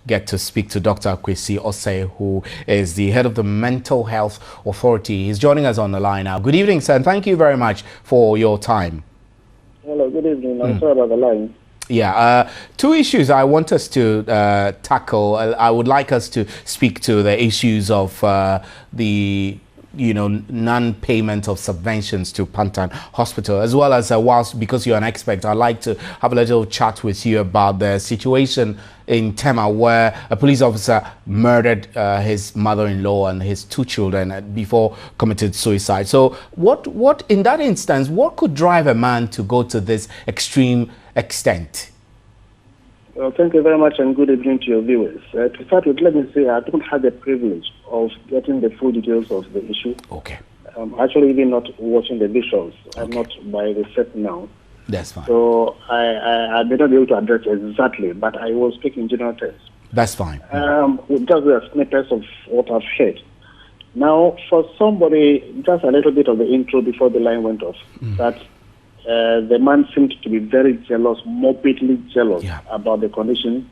get to speak to Dr. Akwasi Osei, who is the head of the Mental Health Authority. He's joining us on the line now. Good evening, sir, and thank you very much for your time. Hello, good evening. I'm sorry about the line. Yeah, two issues I want us to tackle. I would like us to speak to the issues of the non-payment of subventions to Pantan Hospital, as well as whilst, because you're an expert, I'd like to have a little chat with you about the situation in Tema, where a police officer murdered his mother-in-law and his two children before committed suicide. So what in that instance, what could drive a man to go to this extreme extent? Well, thank you very much and good evening to your viewers. To start with, let me say I don't have the privilege of getting the full details of the issue. Okay. I'm actually even not watching the visuals. Okay. I'm not by the set now. That's fine. So I may not be able to address exactly, but I will speak in general terms. That's fine. Just the snippets of what I've heard. Now, for somebody, just a little bit of the intro before the line went off, that the man seemed to be very jealous, morbidly jealous about the condition.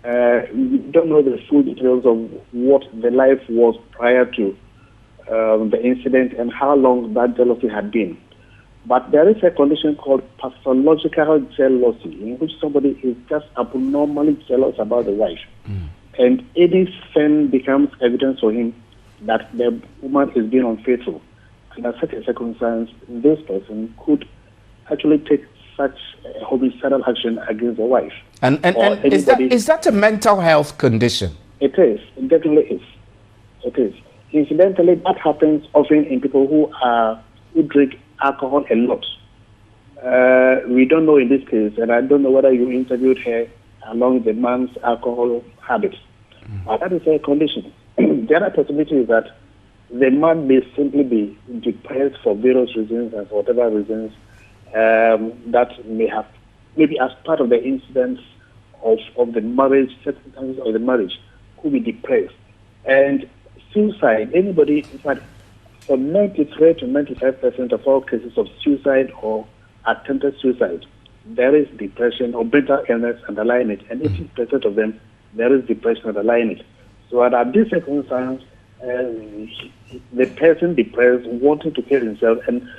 We don't know the full details of what the life was prior to the incident and how long that jealousy had been. But there is a condition called pathological jealousy, in which somebody is just abnormally jealous about the wife. And anything becomes evidence for him that the woman is being unfaithful. And at such a circumstance, this person could actually take such a homicidal action against the wife. And is that a mental health condition? It is. It definitely is. It is. Incidentally, that happens often in people who drink alcohol a lot. We don't know in this case, and I don't know whether you interviewed her along the man's alcohol habits. But that is a condition. The other possibility is that the man may simply be depressed for various reasons and for whatever reasons that may have, maybe as part of the incidents of the marriage, circumstances of the marriage, could be depressed. And suicide, anybody, in fact, for 93 to 95% of all cases of suicide or attempted suicide, there is depression or mental illness underlying it. And 80% of them, there is depression underlying it. So at this circumstance, the person depressed, wanting to kill himself, and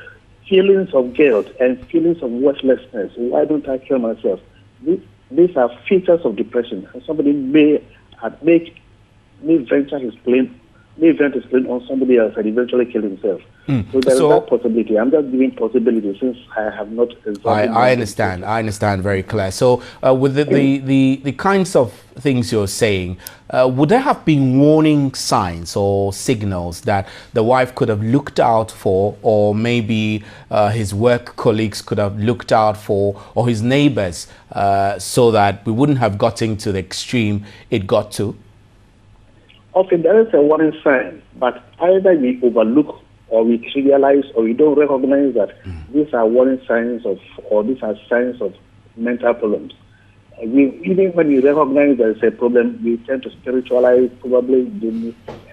feelings of guilt and feelings of worthlessness. Why don't I kill myself? These are features of depression. And somebody may vent his plane on somebody else and eventually kill himself. So there is that possibility. I'm just giving possibility since I have not. I understand. I understand very clear. So with the kinds of things you're saying, would there have been warning signs or signals that the wife could have looked out for, or maybe his work colleagues could have looked out for, or his neighbors, so that we wouldn't have gotten to the extreme it got to? Often there is a warning sign, but either we overlook or we trivialize or we don't recognize that these are warning signs or these are signs of mental problems. Even when we recognize there is a problem, we tend to spiritualize, probably,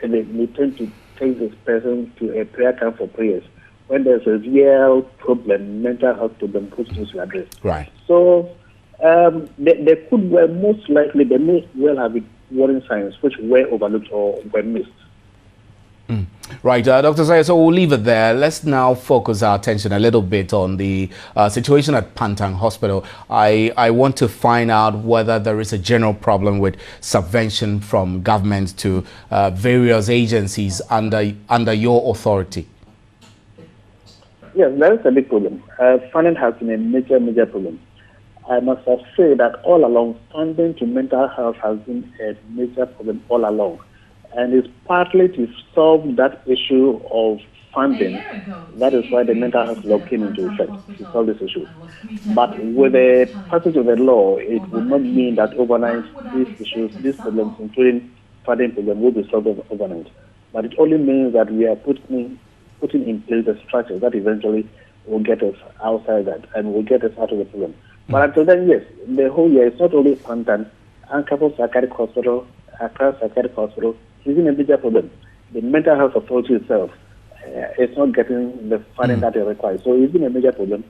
and we tend to take this person to a prayer camp for prayers. When there's a real problem, mental health problem, which needs to address. Right. So they could well, most likely, they may well have warning signs which were overlooked or were missed. Right, Dr. Saga, so we'll leave it there. Let's now focus our attention a little bit on the situation at Pantan Hospital. I want to find out whether there is a general problem with subvention from government to various agencies under your authority. Yes, there is a big problem. Funding has been a major problem. I must have said that all along, funding to mental health has been a major problem all along. And it's partly to solve that issue of funding. That is why the mental health law came into effect, to solve this issue. But with the passage of the law, it will not mean that overnight these issues, these problems, including funding problem, will be solved overnight. But it only means that we are putting in place the structure that eventually will get us outside that and will get us out of the problem. But until then, yes, the whole year, it's not only Pantan, Ankara Psychiatric Hospital, Accra Psychiatric Hospital, is in a bigger problem. The mental health authority itself is not getting the funding that it requires. So it's been a major problem.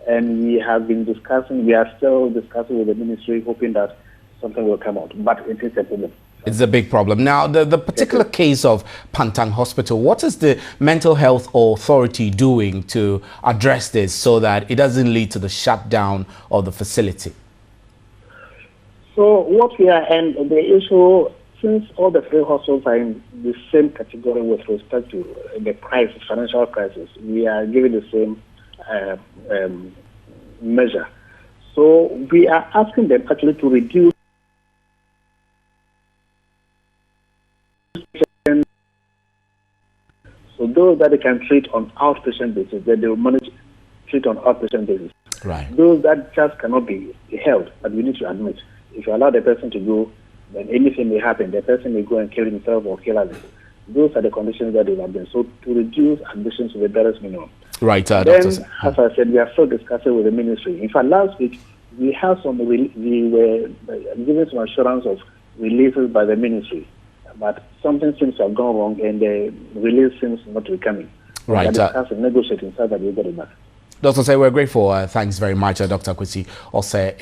And we have been discussing, we are still discussing with the ministry, hoping that something will come out. But it is a problem. It's a big problem. Now, the particular case of Pantang Hospital, what is the Mental Health Authority doing to address this so that it doesn't lead to the shutdown of the facility? So what we are, and the issue, since all the three hospitals are in the same category with respect to the crisis, financial crisis, we are giving the same measure. So we are asking them actually to reduce so those that they can treat on outpatient basis, that they will manage treat on outpatient basis. Right. Those that just cannot be held, but we need to admit, if you allow the person to go, then anything may happen. The person may go and kill himself or kill others. Those are the conditions that they have been. So to reduce admissions to the barest minimum. Right, then, Doctor. as I said, we are still discussing with the ministry. In fact, last week we had we were given some assurance of releases by the ministry, but something seems to have gone wrong, and the release seems not to be coming. Right. We are discussing, negotiating, so that we get it back. Dr. Osei, we're grateful. Thanks very much, Dr. Akwasi Osei.